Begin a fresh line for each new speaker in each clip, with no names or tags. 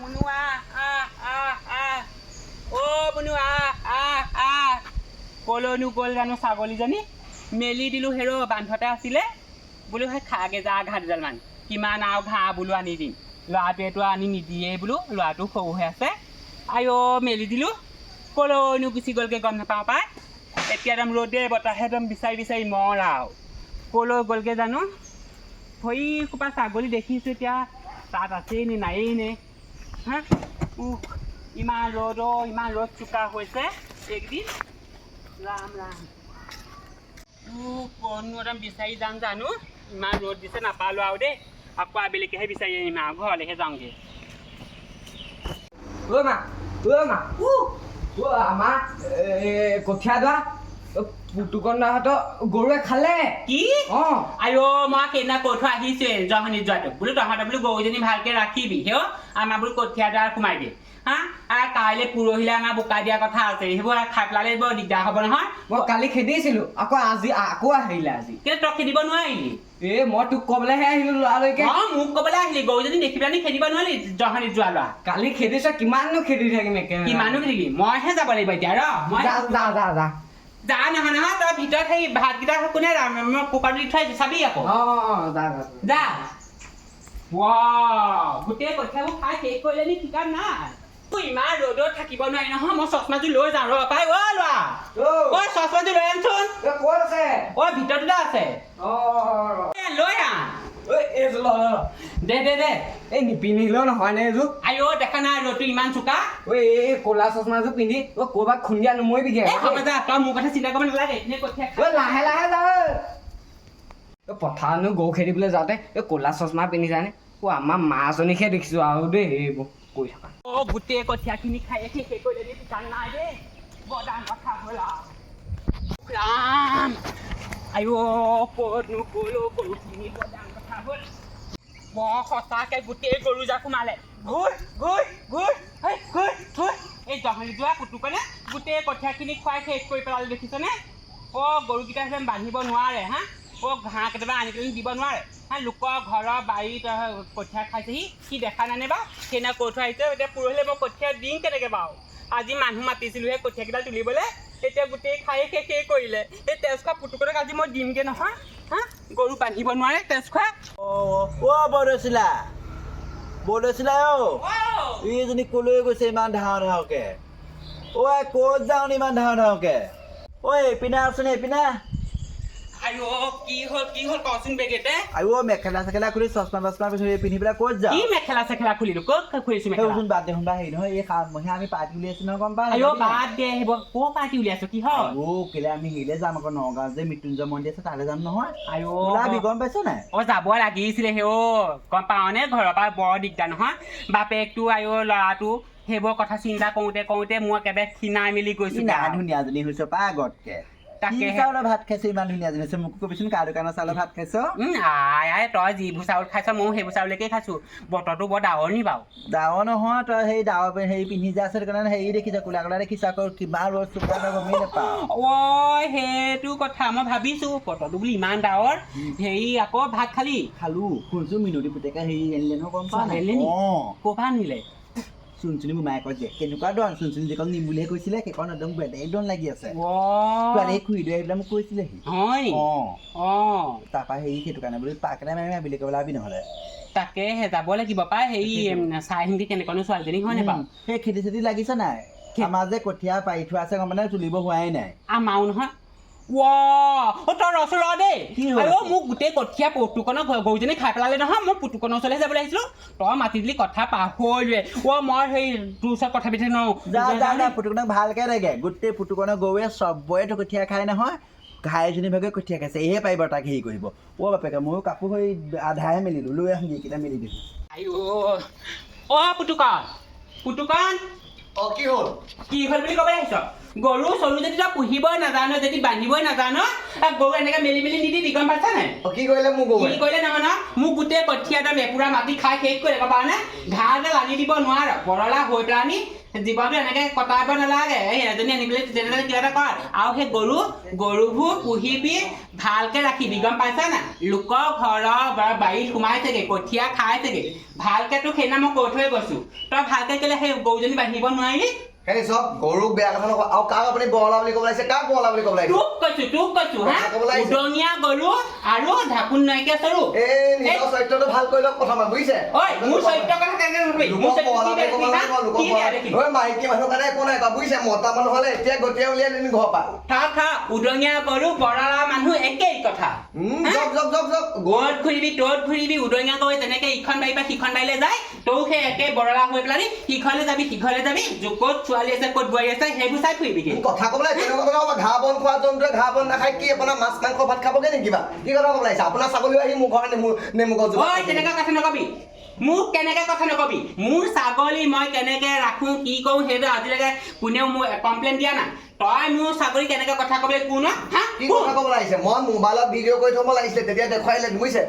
মুনুয়া ও মুনুয়া কলৈনো গ'ল জানো ছাগলীজনী মেলি দিলোঁ হেৰ' বান্ধতে আছিলে বোলো সেই খাগে যা ঘাঁহ দুডালমান কিমান আৰু ঘাঁহ বোলো আনি দিম ল'ৰাটোৱেতো আনি নিদিয়েই বোলো ল'ৰাটো সৰু হৈ আছে আই মেলি দিলোঁ কলৈনো গুচি গ'লগৈ গম নাপাওঁ পাই এতিয়া একদম ৰ'দে বতাহে একদম বিচাৰি বিচাৰি মৰ আৰু কলৈ গ'লগৈ জানো ভৰি সোপা ছাগলী দেখিছোঁ এতিয়া তাত আছেই নে নায়েই নে হা ইমান ৰ'দ চোকা হৈছে একদিন ৰাম ৰাম কনো একদম বিচাৰি যাম জানো ইমান ৰ'দ দিছে নাপালোঁ আৰু দেই আকৌ আবেলিকেহে বিচাৰি আহিম আৰু ঘৰলৈহে যাওঁগৈ
আমাৰ কঠীয়া দোৱা পুতুকণহঁতৰ গৰুৱে খালে
কি আই মই সেইদিনা কৈ থৈ আহিছোৱে জহনি যোৱাটো বোলো তহঁতে বোলো গৰুজনী ভালকৈ ৰাখিবি সেও আমাৰ বোলো কঠীয়া দোৱা সোমাই দিয়ে হা কাইলৈ পৰহিলৈ আমাৰ বোকা দিয়া কথা আছে সেইবোৰ খাই পেলালে বৰ দিগদাৰ হ'ব নহয়
মই কালি খেদিছিলোঁ আকৌ আজি আকৌ আহিলে আজি
কিন্তু তই খেদিব নোৱাৰিলি
মই তোক ক'বলৈহে আহিলোঁ ল'ৰালৈকে
মোক ক'বলৈ আহিলি গৰুজনী দেখি পেলানি খেদিব নোৱাৰিলি জহনি যোৱা ল'ৰা
কালি খেদিছ কিমাননো খেদি থাকিম একেবাৰে
কিমানো খেদিবি মইহে যাব লাগিব এতিয়া
যা
যা নহয় তই ভিতৰত সেই ভাতকেইটা কোনে মই কুকাৰটো দি থৈ আহিছোঁ চাবি আকৌ যা গোটেই কঠীয়াবোৰ খাই শেষ কৰিলে নি ঠিকান নাই ইমান ৰ'দত থাকিব নোৱাৰি নহয় মই চশমাযোৰ লৈ যাওঁ ৰ পাই ল'ৰা চশমাযোৰ লৈ আনচোন
ক'ত আছে
ভিতৰতে আছে লৈ আন দে
এই নিপিন্ধিলেও নহয় নে এইযোৰ
আই দেখা নাই ৰ'দটো ইমান চোকা
এই ক'লা চশমাযোৰ পিন্ধি ক'ৰবাত খুন্দিয়া নমৰিবিগে
হ'ব যা তই মোৰ কথা চিন্তা কৰিব নালাগে এনে কঠীয়া
লাহে যা পথাৰনো গৰু খেদিবলৈ যাওঁতে এই ক'লা চশমা পিন্ধি যায়নে আমাৰ মাজনীকহে দেখিছোঁ আৰু দেই এইবোৰ কৈ থকা
গোটেই কঠীয়াখিনি খাই শেষ কৰিলে ঠিকান নাই দেই বৰ ডাঙৰ কথা হ'ল ৰাম আই ক'তনো গ'লো গৰুখিনি বৰ ডাঙৰ কথা হ'ল বৰ সঁচাকৈ গোটেই গৰু যা সোমালে এই জহনি যোৱা পুতুকনে গোটেই কঠীয়াখিনি খুৱাই শেষ কৰি পেলালে দেখিছনে গৰুকেইটা যেন বান্ধিব নোৱাৰে হা ঘাঁহ কেতিয়াবা আনি পেলাই দিব নোৱাৰে লোকৰ ঘৰৰ বাৰীত কঠীয়া খাইছেহি সি দেখা নানে বাৰু সেইদিনা কৈ থৈ আহিছে এতিয়া পৰহিলৈ মই কঠীয়া দিম কেনেকৈ বাৰু আজি মানুহ মাতিছিলোঁ সেই কঠীয়াকেইডাল তুলিবলৈ এতিয়া গোটেই খাই শেষেই কৰিলে এই তেজ খোৱা পুতুকনক আজি মই দিমগৈ নহয় হা গৰু বান্ধিব নোৱাৰে তেজ খোৱা
বৰদৈচিলা এইজনী কলৈ গৈছে ইমান ধাওকে ক'ত যাওঁ ইমান ধাওকে এইপিনে আছোনে এইপিনে
কি হ'ল কচোন বেগেতে
মেখেলা চেখেলা খুলি চশমা পিন্ধি পেলাই ক'ত যাওঁ
কি মেখেলা চেখেলা খুলিলো ক'ত খুলিছো
সেইচোন বাদ দে শুনবা হেৰি নহয় এই মহিয়া আমি পাৰ্টি উলিয়াইছো নহয় গম পাওঁ
বাদ দে সেইবোৰ ক'ৰ পাৰ্টি উলিয়াইছো কি হয়
কেলে আমি হেৰিলে যাম আকৌ নগাঁও যে মৃত্যুঞ্জয় মন্দিৰ আছে তালৈ যাম নহয় ওলাবি গম পাইছ নাই
যাব লাগিছিলে গম পাৱনে ঘৰৰ পৰা বৰ দিগদাৰ নহয় বাপেকটো ল'ৰাটো সেইবোৰ কথা চিন্তা কৰোঁতে মই একেবাৰে খীনাই মেলি গৈছো
ধুনীয়াজনী হৈছে পা আগতকে ভাত খাইছো ইমান ধুনীয়া হৈছে মোক কবিচোন কাৰ দোকানৰ চাউলৰ ভাত খাইছ
তই যিবোৰ চাউল খাইছ ময়ো সেইবোৰ চাউলকে খাইছো বতৰটো বৰ ডাৱৰ নি বাৰু
ডাৱৰ নহয় তই সেই ডাৱৰ হেৰি পিন্ধি যা আছে কাৰণে হেৰি দেখিছ কোলা কোলা দেখিছ আকৌ কিমান ৰ'দ চোকা গমেই নাপাওঁ
সেইটো কথা মই ভাবিছো বতৰটো বুলি ইমান ডাৱৰ হেৰি আকৌ ভাত খালো
শুনছো মিনতি পুতেকে হেৰি আনিলে নহয় গম পাওঁ
ক'ৰ পৰা আনিলে
চুনচুনি মোমায়েকৰ যে কেনেকুৱা দন চুনচুনি যিখন নিম বুলিয়ে কৈছিলে সেইখন একদম বেলেগ দন লাগি আছে খুৰীদৈ আহিবলৈ মোক কৈছিলেহি তাৰপৰা হেৰি সেইটো কাৰণে বোলো পাক এটা মাৰি আবেলি কৰিবলৈ আবি নহ'লে
তাকেহে যাব লাগিব পাই হেৰি চাই আহিমগৈ কেনেকুৱানো ছোৱালীজনী হয় নাই বাৰু
সেই খেতি চেতি লাগিছে নাই আমাৰ যে কঠীয়া পাৰি থোৱা আছে গম মানে তুলিব হোৱাই নাই
আমাৰো নহয় তই ৰচোন ৰ দেই মোক গোটেই কঠীয়া পুতুকনৰ গৰুজনী খাই পেলালে নহয় মই পুতুকনৰ ওচৰলৈ যাবলৈ আহিছিলোঁ তই মাতি দিলি কথা পাহৰিলোৱে মই সেই তোৰ ওচৰত কথা পাতি
যা পুতুকনক ভালকৈ লাগে গোটেই পুতুকনৰ গৰুৱে চবৰে কঠীয়া খাই নহয় ঘাইজনী ভাগে কঠীয়া খাইছে এহে পাৰিব তাক হেৰি কৰিব বাপেকে ময়ো কাপোৰ হৈ আধাহে মেলিলোঁ লৈ আহোঁ যিকেইটা মেলি দিছোঁ
পুতুকন
কি হ'ল
বুলি ক'বলৈ আহিছ গৰু চৰু যদি তই পুহিবই নাজানো যদি বান্ধিবই নাজানো গৰু এনেকে মেলি নিদিবি গম পাইছা নাই
কি কৰিলে মোক
কি কৰিলে নহয় মোক গোটেই কঠীয়া এটা মেপুৰা মাটি খাই শেষ কৰি গম পাৱ নে ঘাঁহ এডাল আনি দিব নোৱাৰ বৰলা হৈ পেলানি জীৱনটো এনেকে কটাব নালাগে এই এজনী আনি পেলাই তেনেদৰে কিবা এটা কৰ আৰু সেই গৰুবোৰ পুহিবি ভালকে ৰাখিবি গম পাইছা না লোকৰ ঘৰৰ বাৰীত সোমাই থাকে কঠীয়া খাই থাকে ভালকে তোক সেইদিনা মই কৈ থৈ গৈছো তই ভালকে কেলে সেই গৰুজনী বান্ধিব নোৱাৰিলি
হেৰি চব গৰুক বেয়া কথা নকওঁ আৰু কাক আপুনি বহলা বুলি ক'ব লাগিছে কাক বহলা বুলি ক'ব লাগিছে
তোক কৈছো হা উদঙীয়া গৰু আৰু ঢাকুন নাইকিয়া চৰু
এই নিজৰ চৰিত্ৰটো ভাল কৰি লওক প্ৰথমে বুজিছে
ঐ মোৰ চৰিত্ৰ কথা কেনেকে কবি মোৰ চৰিত্ৰ
মাইকী মানুহ কাৰণে একো নাই বুজিছে মতা মানুহ হ'লে এতিয়া গতিয়ে উলিয়াই দিম ঘৰৰ পৰা
থা উদঙীয়া গৰু বৰলা মানুহ একেই কথা গত ঘূৰিবি তত ঘূৰিবি উদঙীয়া গৰু তেনেকে ইখন বাৰীৰ পৰা সিখন বাৰীলৈ যায় তৌ সেই একে বৰলা হৈ পেলাই সিঘৰলৈ যাবি ক'ত ছোৱালী আছে ক'ত বোৱাৰী আছে সেইবোৰ চাই ফুৰিবি
কথা ক'বলৈ তেনেকুৱা ঘাঁহ বন খোৱা জন্তুৱে ঘাঁহ বন নাখায় কি আপোনাৰ মাছ মাংস ভাত খাবগে নেকি কিবা কি কথা ক'ব লাগিছে আপোনাৰ ছাগলী আহি মোৰ ঘৰত নেমু গছ
তেনেকুৱা কথা নকবি মোক কেনেকে কথা নকবি মোৰ ছাগলী মই কেনেকে ৰাখো কি কৰো সেইটো আজিলৈকে কোনেও মোক কমপ্লেইন দিয়া নাই তই মোৰ ছাগলী কেনেকে কথা ক'বলৈ কোন
কি কথা ক'ব লাগিছে মই মোবাইলত ভিডিঅ' কৰি থ'ব লাগিছিলে তেতিয়া দেখুৱাইলে বুজিছে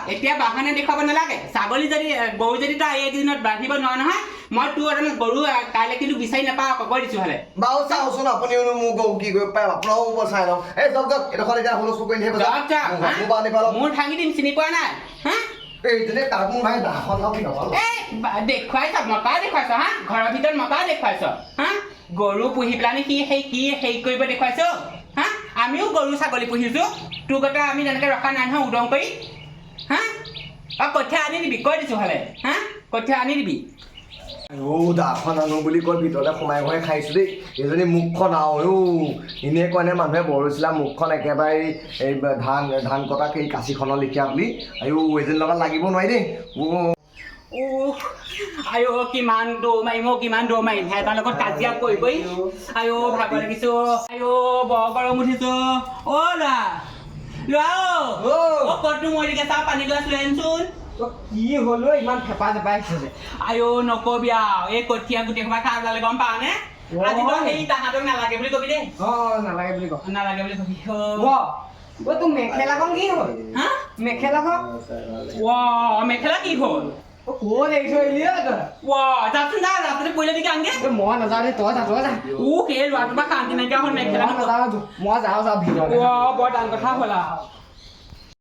এতিয়া বাহানে দেখুৱাব নালাগে ছাগলী যদি গৰু যদি তই এইকেইদিনত বান্ধিব নোৱাৰ নহয় মই তোৰ গৰু কাইলৈ কিন্তু বিচাৰি নাপাওঁ কৈ দিছো হ'লে
বাৰু চাওঁচোন আপুনিও মোৰ গৰু কি কৰিব পাৰে আপোনাৰো ওপৰত চাই লওঁ এই যাওক এডোখৰ এতিয়া হুলস্থুল কৰি
মোৰ ভাঙি দিম চিনি পোৱা নাই দেখুৱাইছ মতা দেখুৱাইছ হা ঘৰৰ ভিতৰত মতা দেখুৱাইছ হা গৰু পুহি পেলানি কি হেৰি কৰিব দেখুৱাইছ হা আমিও গৰু ছাগলী পুহিছো তোৰ কথা আমি তেনেকে ৰখা নাই নহয় উদং কৰি হা কঠীয়া আনি দিবি কৈ দিছো হ'লে হা কঠীয়া আনি দিবি
দাখন আনো বুলি কৈ ভিতৰতে সোমাই খাইছো দেই এইজনী মুখখন আৰু এনেই কয়নে মানুহে বৰচিলা মুখখন একেবাৰে এই ধান কটা সেই কাঁচিখনৰ লিখীয়া বুলি আৰু এজনী লগত লাগিব নোৱাৰি দেই
কিমান দৌৰ মাৰিম সিহঁতৰ লগত কাজিয়া কৰি ভাগৰ লাগিছো বৰ গৰম উঠিছো ক'তনো মৰি গেছা পানী গছ লৈ আনচোন
কি হ'লো ইমান ফেপা জেপাই
নকবি আৰু এই কঠীয়া গোটেই সোপা খাই ওলালে গম পাৱ নে আজিতো সেই তাহাঁতক নালাগে বুলি কবি দেই
নালাগে বুলি
কবি
তোৰ মেখেলাখন কি হ'ল
হা
মেখেলাখন
মেখেলা কি হ'ল
ক'ত এৰি থৈ আহিলি
যাচোন যা ৰাস্তাতে পৰিলে নেকি আনগে
মই নাযাওঁ দেই তই যা
সেই ল'ৰাটোৰ পৰা শান্তি নাইকিয়া হ'ল মেখেলা
মই যাওঁ ভিতৰত
বৰ টান কথা হ'ল আৰু